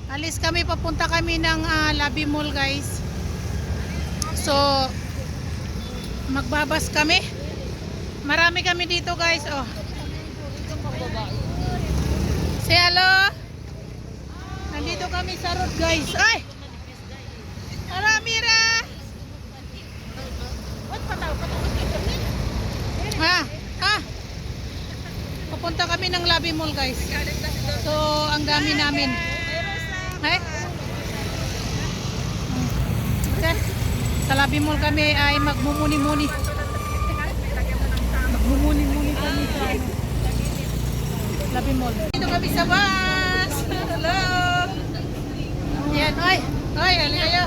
Alis kami, papunta kami ng Labi Mall, guys. So, magbabas kami. Marami kami dito, guys. Oh. Say hello. Nandito kami sa road, guys. Ay! Aramira! Ha? Ha? Papunta kami ng Labi Mall, guys. So, ang dami namin. Ay? Okay. Sa Labi Mall kami ay magmumuni-muni. Magmumuni-muni kami sa Labi Mall. Dito kami sa bus. Hello. Yan, oy. Oy, halika kayo.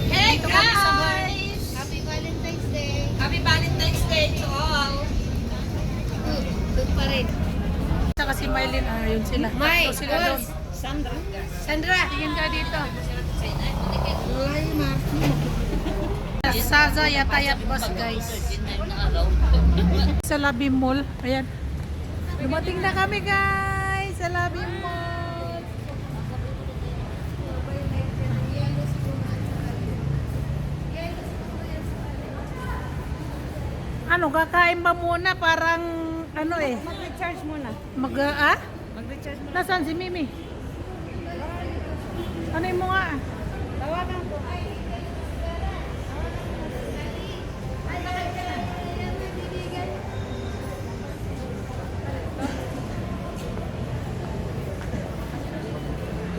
Hey Dito kami sa bus. guys! Happy Valentine's Day! Happy Valentine's Day to all! Doon pa rin. Saka si Mylene, yun sila. May! Tatlo sila doon. Sandra! Sandra! Tingin ka dito. Saza Yatayat bus, guys. Sa Labi Mall. Ayan. Dumating na kami, guys. Sa Labi Mall. Ano, kakain ba muna? Parang, ano eh. Mag-recharge muna. Mag-recharge muna. Nasaan si Mimi? Ano mo nga? Tawagan ko.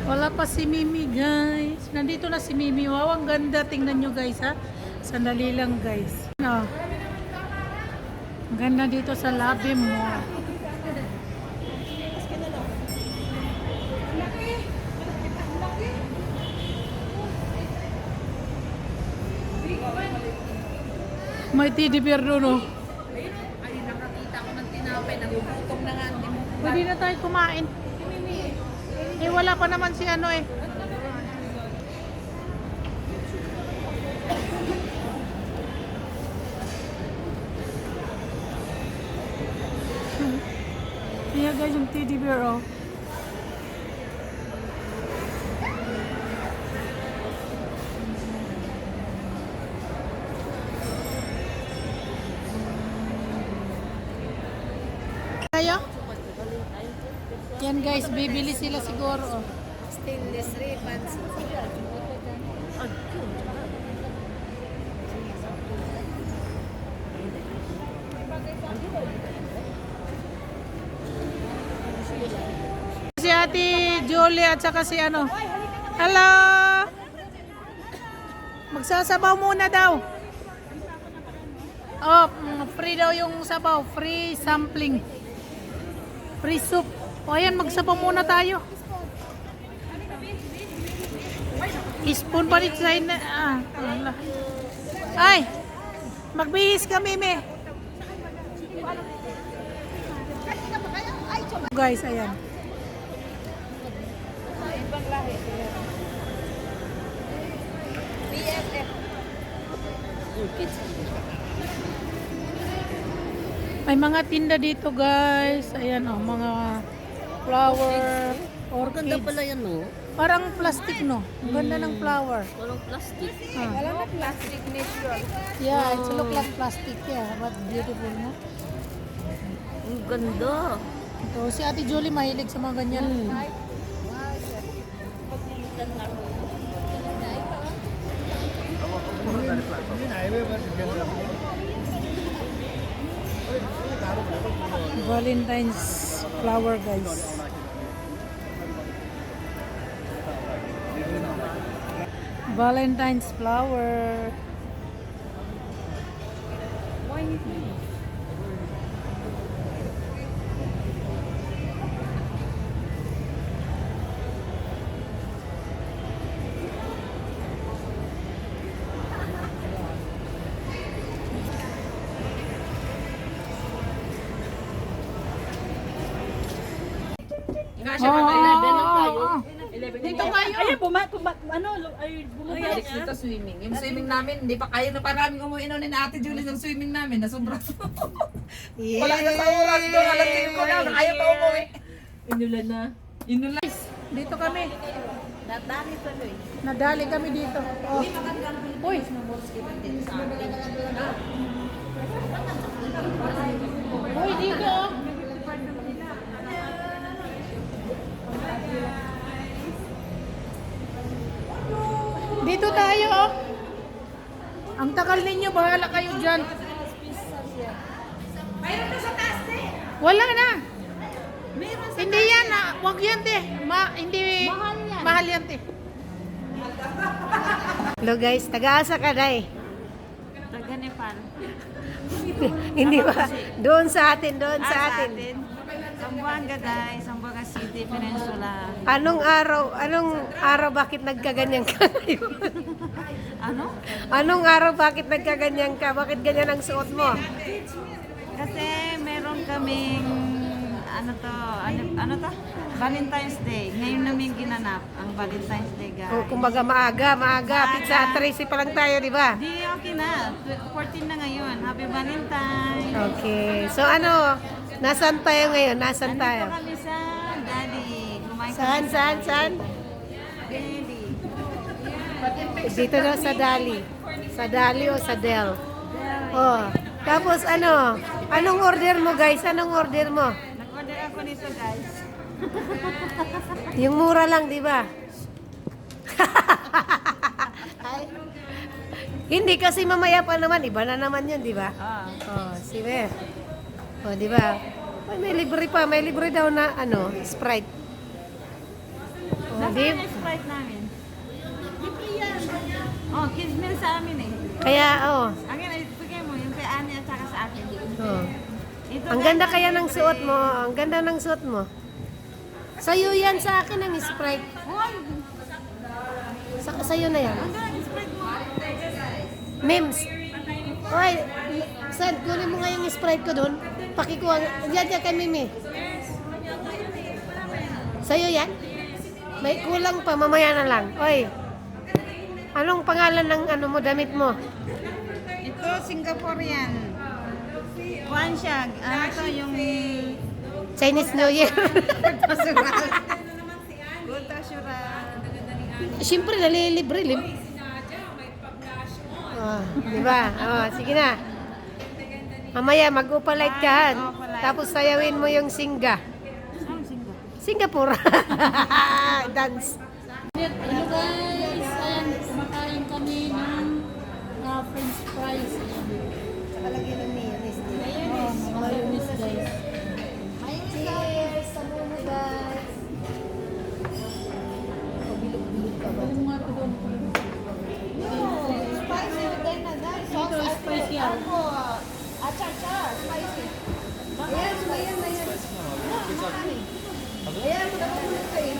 Wala pa si Mimi, guys. Nandito na si Mimi. Wow, ang ganda. Tingnan nyo, guys, ha. Sandali lang, guys. No. Ang ganda dito sa Labi Mall. May teddy bear doon, oh. Ay, nakakita ko ng tinapay. Nagugutom na nga. Pwede na tayo kumain. Eh, wala pa naman si ano, eh. Kaya guys, yung teddy bear, oh. Kayo? Yan guys, bibili sila siguro, oh. Stainless ribbons. Si Ate Julie at saka si ano. Hello! Magsasabaw muna daw. Oh, free daw yung sabaw. Free sampling. Free soup. O ayan, magsabaw muna tayo. Spoon pa rin sa ina. Wala. Ay! Magbihis kami, me. Guys, ayan. BFF. May mga tinda dito, guys. Ayan, oh, mga flower, Ganda orchids. pala yan, no? Parang plastic, no? Ang ganda ng flower. Walang plastic. Ah. Wala na plastic natural. Yeah, it's look like plastic. Yeah, but beautiful, no? Ang ganda. So, si Ate Julie mahilig sa mga ganyan. Valentine's flower, guys. Valentine's flower. Kasya ka na 11 lang tayo. oo. 11 Dito kayo. Ayun, bumaba. Dito swimming. Yung swimming namin, hindi pa kaya na paraming umuwi ni Ate Julie ng swimming namin. Nasobra. Wala na sa oras doon. Alas 5 na. Ayaw pa umuwi. Inulan na. Inulan. Dito kami. Nadali tuloy. Nadali kami dito. Oh. Uy. Uy, dito. Oh. Dito tayo. Oh. Ang tagal ninyo, bahala kayo dyan. Mayroon na sa taas eh. Wala na. Mayroon sa Hindi yan, wag yan te. Hindi Mahal yan. mahal yan te. Hello guys, taga-asa ka day. Taga Nepal. Hindi ba? Doon sa atin, doon sa atin. Zamboanga guys, Zamboanga City, Peninsula. Anong araw bakit nagkaganyan ka ngayon? Ano? Anong araw bakit nagkaganyan ka? Bakit ganyan ang suot mo? Kasi meron kaming ano to? Valentine's Day. Ngayon namin ginanap ang Valentine's Day guys. O, kumbaga maaga. Pizza 13 pa lang tayo, di ba? Di okay na. 14 na ngayon. Happy Valentine. Okay. So ano, nasaan tayo ngayon? Nasaan tayo? Nandito kami sa Daddy. Kumain Saan? Daddy. Dito na sa Dali. Sa Dali o sa Del? Oh. Tapos ano? Anong order mo guys? Anong order mo? Nag-order ako nito guys. Yung mura lang, di ba? Hindi kasi mamaya pa naman, iba na naman yun, di ba? Oh, sige. Oh, di ba? Ay, may libre pa, may libre daw na ano, Sprite. Oh, Nasaan di? yung Sprite namin? Oh, kids meal sa amin eh. Kaya, oh. Ang ibigay mo yung kay Ani at saka sa akin. Oh. Ito, Ang guys, ganda kaya ng suot mo. Ang ganda ng suot mo. Sa'yo yan, sa akin ang Sprite. Uy, Sa'yo na yan. ang ganda yung Sprite mo. Mems. Oy, Sad, kunin mo nga yung Sprite ko doon. Pakikuha. Diyan kay Mimi. Sa'yo yan? May kulang pa, mamaya na lang. Oy, anong pangalan ng ano mo, damit mo? Ito, Singaporean. Kuhan siya. Ano to, yung Chinese New Year. Gulta Shura. Siyempre, nalilibre. Oh, di ba? Oh, sige na. Mamaya, mag-upalight ka. Han. Tapos sayawin mo yung Singa. Saan Singa? Singapore. Dance. Hello guys, ayan, kumakain kami ng french fries. Palagyan ng mayonnaise. Oh, mayonnaise guys. Cheers! Sa mumo, guys. Bilog-bilog ka ba? Ano nga ito doon? Spicy din na guys. Ito, spicy yan. Acha-cha, spicy. Ayan, ayan, ayan. Ayan, mo na kayo.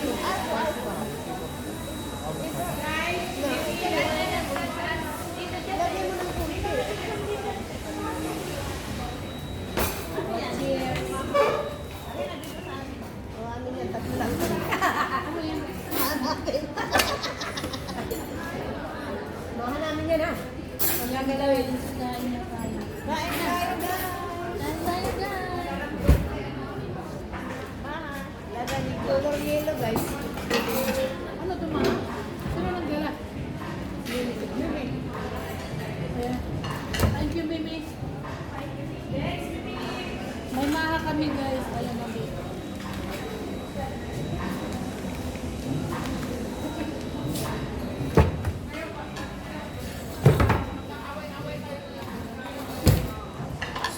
Mahal namin yan ha. Kain na tayo. Kain na tayo. Kain tayo guys. Color yellow guys. Ano ito mga? Sino nagdala? Mimi. Ayan. Thank you, Mimi. May maha kami guys. Ayan na dito.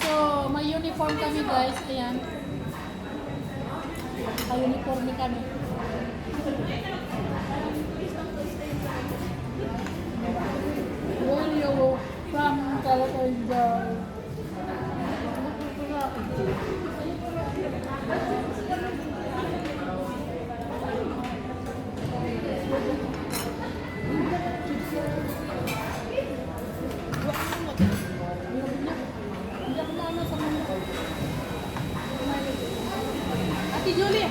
So, may uniform kami guys. Ayan. May uniform kami. Where you from California? Hindi ako maano sa mga. Ate Julie!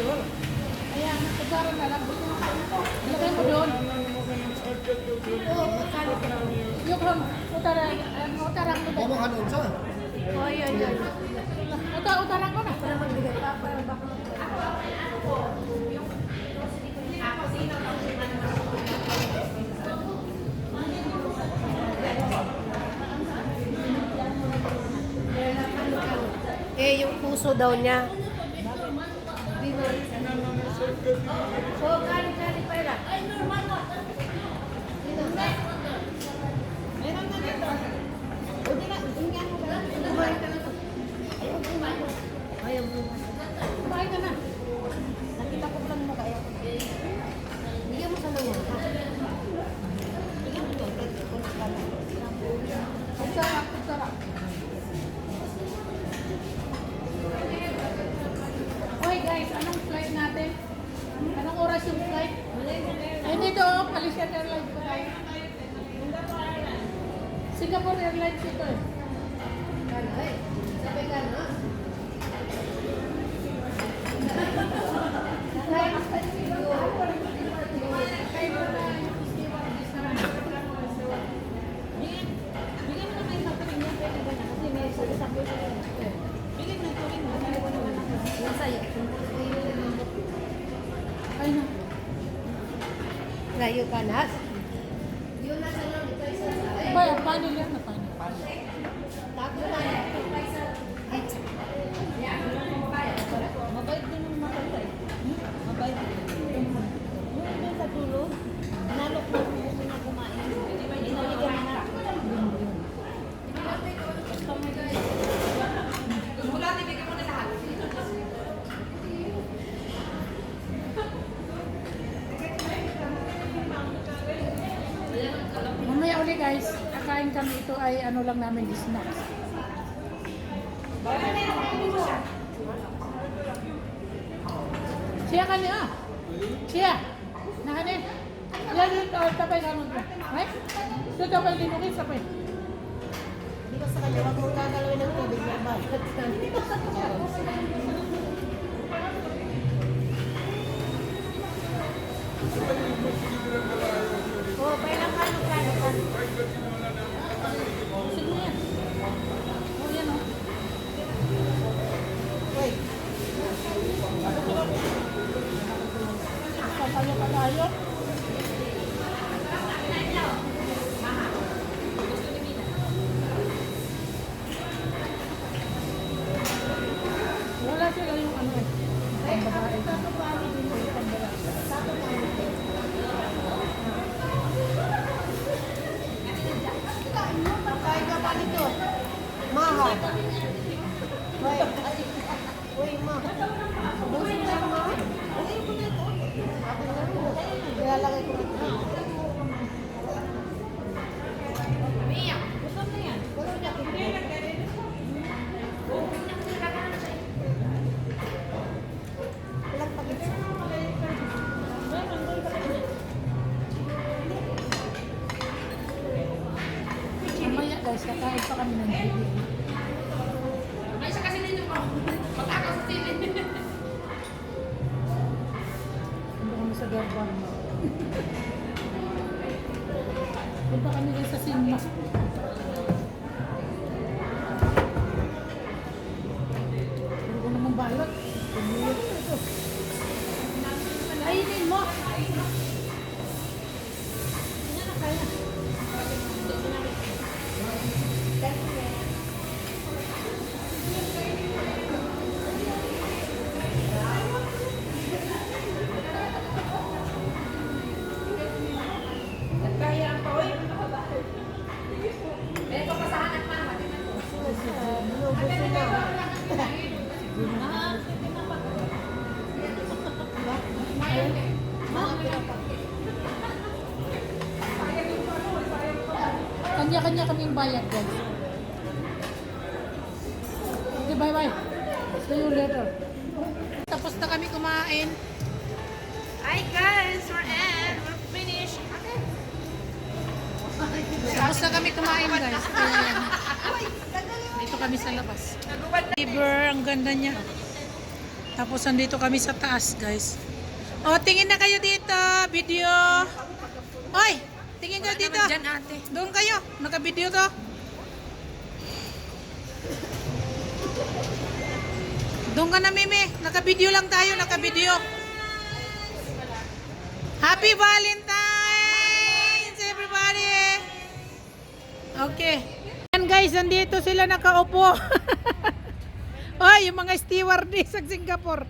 Ayan, usaran na lang. Ilagay mo doon. Yung utarang ko doon. Oh, yun, yun. Utarang ko na. Eh, yung puso daw niya. Oh, kali pa rin. Ay, normal mo. Meron na dito. Hindi na, ingyan mo ba? Kumain ka na. Ayaw kumain. Ayaw kumain. Kumain ka na. Nakita ko lang mo kaya. Bigyan mo sa mga. Bigyan mo to. Utarang. Okay guys, anong flight natin? Anong oras yung flight? Ay, dito, Malaysian Airlines pa tayo. Singapore Airlines ito eh. Sabay ka na. Ay na. Layo ka na. Ba, paano yan na paano? Mabait din ang matanda eh. Mabait din. Yung sa dulo, nalok na kung gusto niya kumain. Inaligyan na. Mamaya uli guys, kakain kami ito ay ano lang namin di snacks. Siya ka niya. Siya. Nakanin. Yan yung tapay ka nun. Ay? Ito tapay linukit sapay. Di ba sa kanya, wag mong gagalawin ng tubig na ba? Oh, pailang ka, magkano ka? Sige yan. O yan o. Uy, Papalo ka tayo. Wala sila yung ano eh. Ang babae. kain ka pa nito. Mahal. Uy, ma. Busin lang, ma. Uy, ko na ito. Ako na. Ilalagay ko nito. Mia, gusto mo yan? Gusto niya ko. Ilang pakit siya? Mamaya guys, kakain pa kami ng bibi. Ay, siya kasi ninyo mo. Matakaw sa sili. Punta kami sa Garban. Punta kami guys sa Sinma. Pero ko naman balot. Pumulot ko ito. Kainin mo! Hindi na kaya. Kanya-kanya kaming bayad, guys. Okay, bye-bye. See you later. Tapos na kami kumain. Hi guys, we're in. We're finished. Tapos na kami kumain, guys. Kaya yan. Dito kami sa labas. River, ang ganda niya. Tapos nandito kami sa taas, guys. O, tingin na kayo dito. Video. Oy, tingin kayo dito. Doon kayo. Naka-video to. Doon ka na, Mimi. Naka-video lang tayo. Naka-video. Happy Valentine's, everybody! Okay. Yan guys, nandito sila nakaupo. Oy, yung mga stewardess sa Singapore.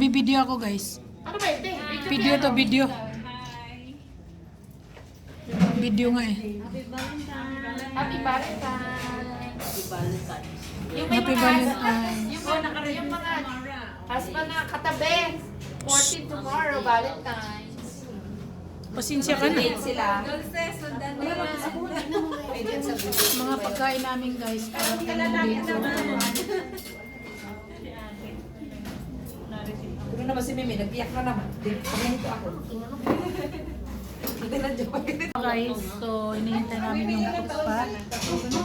Bibideo ako guys. Video to video. Video nga eh. Happy Valentine's. Happy Valentine's. Yung mga husband na katabi. 14 tomorrow, Valentine's. Pasensya ka na. Sila. Mga pagkain namin guys. Parang dito. Ano naman si Mimi, nag-iyak na naman. Pagyanito ako. Guys, so hinihintay namin yung food pa.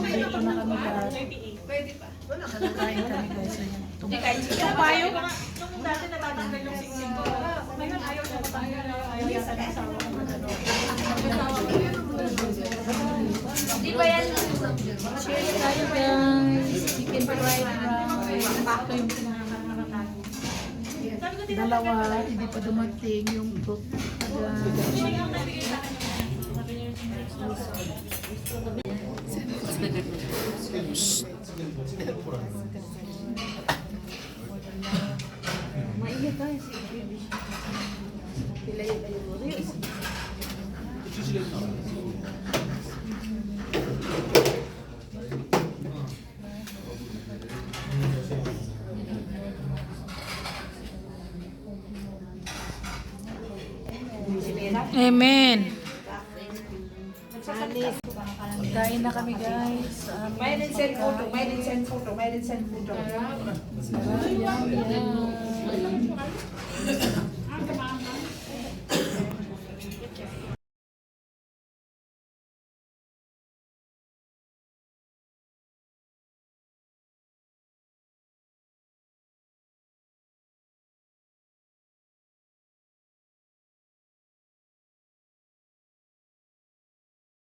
Dito na kami lahat. Kain kami guys. Ayan. Ito payo. Di ba yan? Cheers tayo guys. Chicken fried rice. Ito yung dalawa. Hindi pa dumating yung fruit. Amen. Kain na kami guys. May send photo, may send photo, may send photo. Sarap. Yum, yum.